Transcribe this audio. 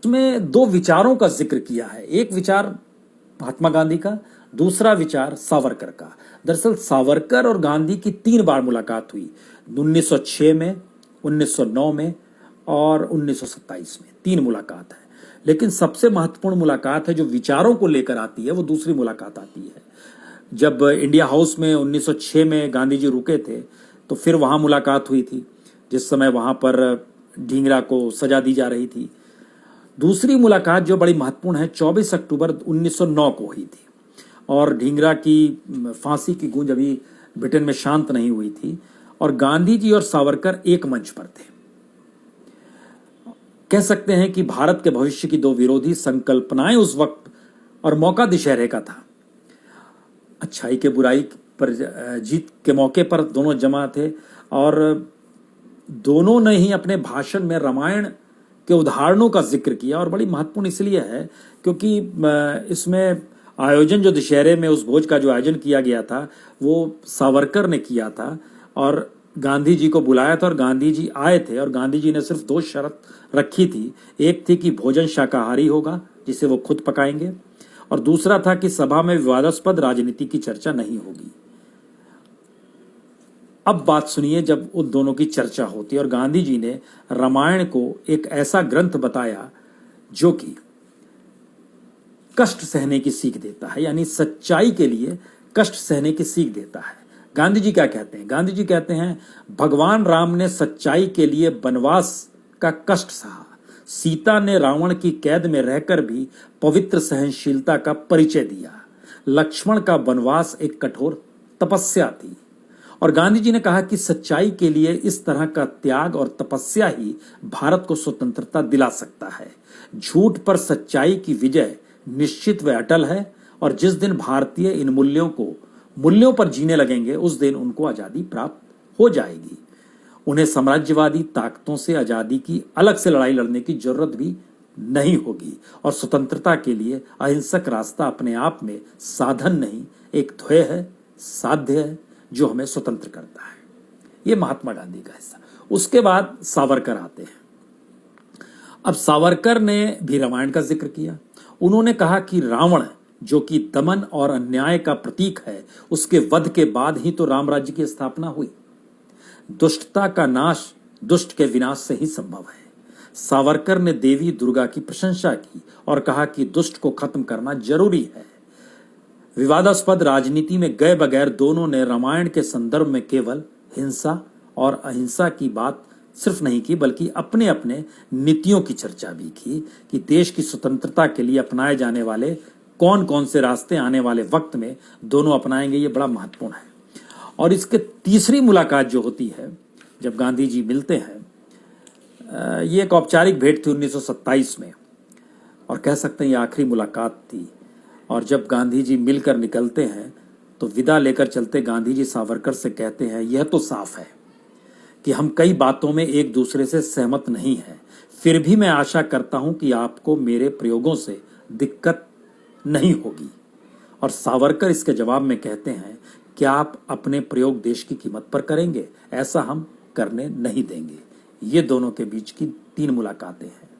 उसमें दो विचारों का जिक्र किया है। एक विचार महात्मा गांधी का, दूसरा विचार सावरकर का। दरअसल सावरकर और गांधी की 3 बार मुलाकात हुई, 1906 में, 1909 में और 1927 में। 3 मुलाकात है, लेकिन सबसे महत्वपूर्ण मुलाकात है जो विचारों को लेकर आती है, वो दूसरी मुलाकात आती है। जब इंडिया हाउस में 1906 में गांधी जी रुके थे, तो फिर वहां मुलाकात हुई थी, जिस समय वहां पर ढींगरा को सजा दी जा रही थी। दूसरी मुलाकात जो बड़ी महत्वपूर्ण है, 24 अक्टूबर 1909 को हुई थी, और ढींगरा की फांसी की गूंज अभी ब्रिटेन में शांत नहीं हुई थी, और गांधी जी और सावरकर एक मंच पर थे। कह सकते हैं कि भारत के भविष्य की दो विरोधी संकल्पनाएं उस वक्त, और मौका दशहरे का था। अच्छाई के बुराई पर जीत के मौके पर दोनों जमा थे, और दोनों ने ही अपने भाषण में रामायण के उदाहरणों का जिक्र किया। और बड़ी महत्वपूर्ण इसलिए है क्योंकि इसमें आयोजन जो दशहरे में उस भोज का जो आयोजन किया गया था, वो सावरकर ने किया था, और गांधी जी को बुलाया था, और गांधी जी आए थे। और गांधी जी ने सिर्फ 2 शर्त रखी थी। एक थी कि भोजन शाकाहारी होगा, जिसे वो खुद पकाएंगे, और दूसरा था कि सभा में विवादास्पद राजनीति की चर्चा नहीं होगी। अब बात सुनिए, जब उन दोनों की चर्चा होती है, और गांधी जी ने रामायण को एक ऐसा ग्रंथ बताया जो कि कष्ट सहने की सीख देता है, यानी सच्चाई के लिए कष्ट सहने की सीख देता है। गांधी जी क्या कहते हैं? गांधी जी कहते हैं, भगवान राम ने सच्चाई के लिए वनवास का कष्ट सहा, सीता ने रावण की कैद में रहकर भी पवित्र सहनशीलता का परिचय दिया, लक्ष्मण का वनवास एक कठोर तपस्या थी। और गांधी जी ने कहा कि सच्चाई के लिए इस तरह का त्याग और तपस्या ही भारत को स्वतंत्रता दिला सकता है। झूठ पर सच्चाई की विजय निश्चित व अटल है, और जिस दिन भारतीय इन मूल्यों पर जीने लगेंगे, उस दिन उनको आजादी प्राप्त हो जाएगी। उन्हें साम्राज्यवादी ताकतों से आजादी की अलग से लड़ाई लड़ने की जरूरत भी नहीं होगी, और स्वतंत्रता के लिए अहिंसक रास्ता अपने आप में साधन नहीं, एक ध्येय है, साध्य है, जो हमें स्वतंत्र करता है। यह महात्मा गांधी का हिस्सा। उसके बाद सावरकर आते हैं। अब सावरकर ने भी रामायण का जिक्र किया। उन्होंने कहा कि रावण, जो कि दमन और अन्याय का प्रतीक है, उसके वध के बाद ही तो राम राज्य की स्थापना हुई। दुष्टता का नाश दुष्ट के विनाश से ही संभव है। सावरकर ने देवी दुर्गा की प्रशंसा की और कहा कि दुष्ट को खत्म करना जरूरी है। विवादास्पद राजनीति में गए बगैर दोनों ने रामायण के संदर्भ में केवल हिंसा और अहिंसा की बात सिर्फ नहीं की, बल्कि अपने अपने नीतियों की चर्चा भी की कि देश की स्वतंत्रता के लिए अपनाए जाने वाले कौन कौन से रास्ते आने वाले वक्त में दोनों अपनाएंगे। ये बड़ा महत्वपूर्ण है। और इसके तीसरी मुलाकात जो होती है, जब गांधी जी मिलते हैं, ये एक औपचारिक भेंट थी 1927 में, और कह सकते हैं ये आखिरी मुलाकात थी। और जब गांधी जी मिलकर निकलते हैं, तो विदा लेकर चलते गांधी जी सावरकर से कहते हैं, यह तो साफ है कि हम कई बातों में एक दूसरे से सहमत नहीं हैं, फिर भी मैं आशा करता हूं कि आपको मेरे प्रयोगों से दिक्कत नहीं होगी। और सावरकर इसके जवाब में कहते हैं, क्या आप अपने प्रयोग देश की कीमत पर करेंगे? ऐसा हम करने नहीं देंगे। ये दोनों के बीच की 3 मुलाकातें हैं।